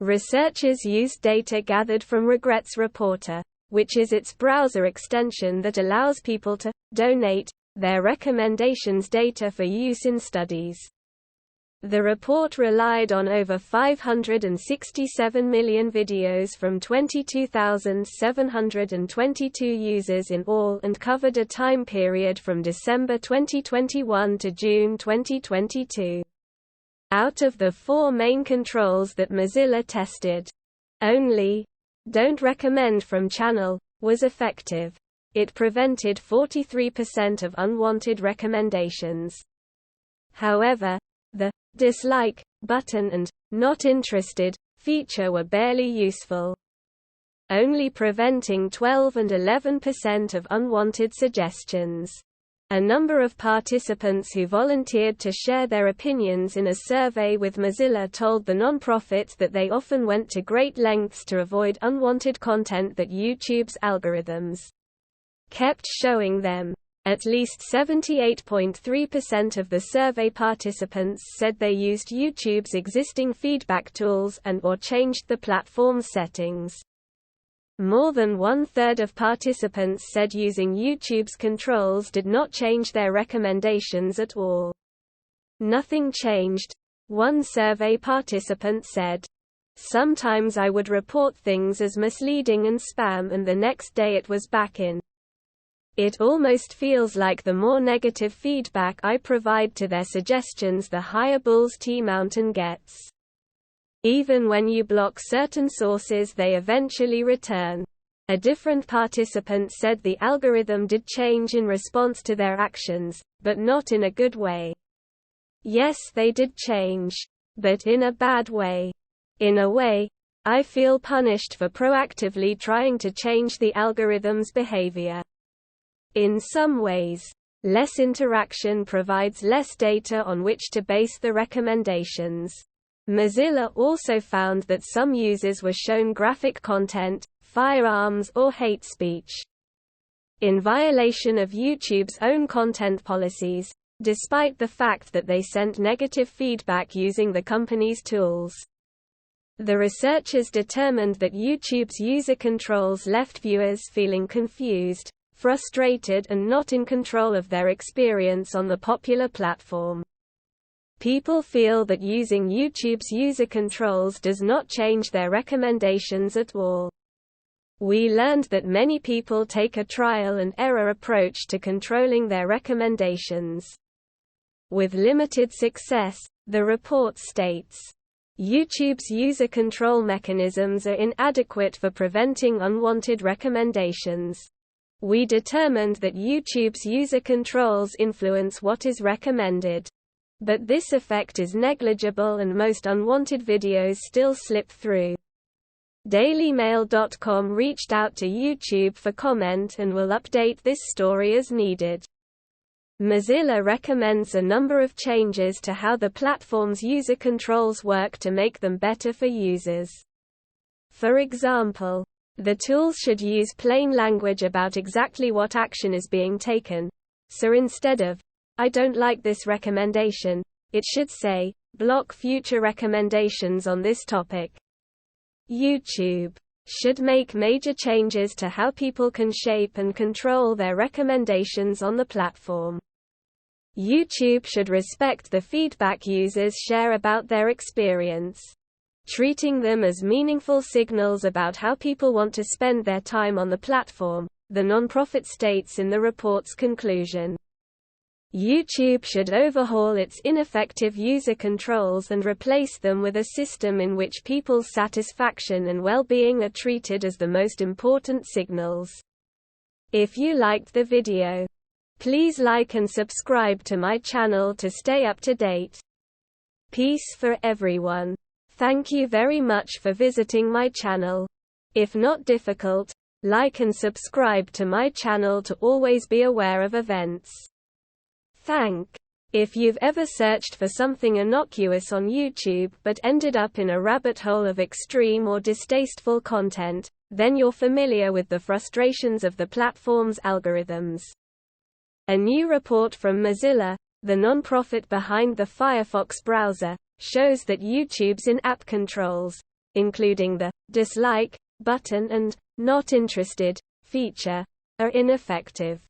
Researchers used data gathered from Regrets Reporter, which is its browser extension that allows people to donate their recommendations data for use in studies. The report relied on over 567 million videos from 22,722 users in all and covered a time period from December 2021 to June 2022. Out of the 4 main controls that Mozilla tested, only "Don't Recommend from Channel" was effective. It prevented 43% of unwanted recommendations. However, the "Dislike" button and "Not Interested" feature were barely useful, only preventing 12 and 11% of unwanted suggestions. A number of participants who volunteered to share their opinions in a survey with Mozilla told the nonprofit that they often went to great lengths to avoid unwanted content that YouTube's algorithms kept showing them. At least 78.3% of the survey participants said they used YouTube's existing feedback tools and/or changed the platform's settings. More than 1/3 of participants said using YouTube's controls did not change their recommendations at all. Nothing changed, one survey participant said. Sometimes I would report things as misleading and spam and the next day it was back in. It almost feels like the more negative feedback I provide to their suggestions, the higher Bulls T Mountain gets. Even when you block certain sources, they eventually return. A different participant said the algorithm did change in response to their actions, but not in a good way. Yes, they did change, but in a bad way. In a way, I feel punished for proactively trying to change the algorithm's behavior. In some ways, less interaction provides less data on which to base the recommendations. Mozilla also found that some users were shown graphic content, firearms or hate speech, in violation of YouTube's own content policies, despite the fact that they sent negative feedback using the company's tools. The researchers determined that YouTube's user controls left viewers feeling confused, frustrated and not in control of their experience on the popular platform. People feel that using YouTube's user controls does not change their recommendations at all. We learned that many people take a trial and error approach to controlling their recommendations. With limited success, the report states, YouTube's user control mechanisms are inadequate for preventing unwanted recommendations. We determined that YouTube's user controls influence what is recommended. But this effect is negligible and most unwanted videos still slip through. DailyMail.com reached out to YouTube for comment and will update this story as needed. Mozilla recommends a number of changes to how the platform's user controls work to make them better for users. For example, the tools should use plain language about exactly what action is being taken. So instead of, "I don't like this recommendation," it should say, "Block future recommendations on this topic." YouTube should make major changes to how people can shape and control their recommendations on the platform. YouTube should respect the feedback users share about their experience, treating them as meaningful signals about how people want to spend their time on the platform, the nonprofit states in the report's conclusion. YouTube should overhaul its ineffective user controls and replace them with a system in which people's satisfaction and well-being are treated as the most important signals. If you liked the video, please like and subscribe to my channel to stay up to date. Peace for everyone. Thank you very much for visiting my channel. If not difficult, like and subscribe to my channel to always be aware of events. If you've ever searched for something innocuous on YouTube but ended up in a rabbit hole of extreme or distasteful content, then you're familiar with the frustrations of the platform's algorithms. A new report from Mozilla, the nonprofit behind the Firefox browser, shows that YouTube's in-app controls, including the dislike button and not interested feature, are ineffective.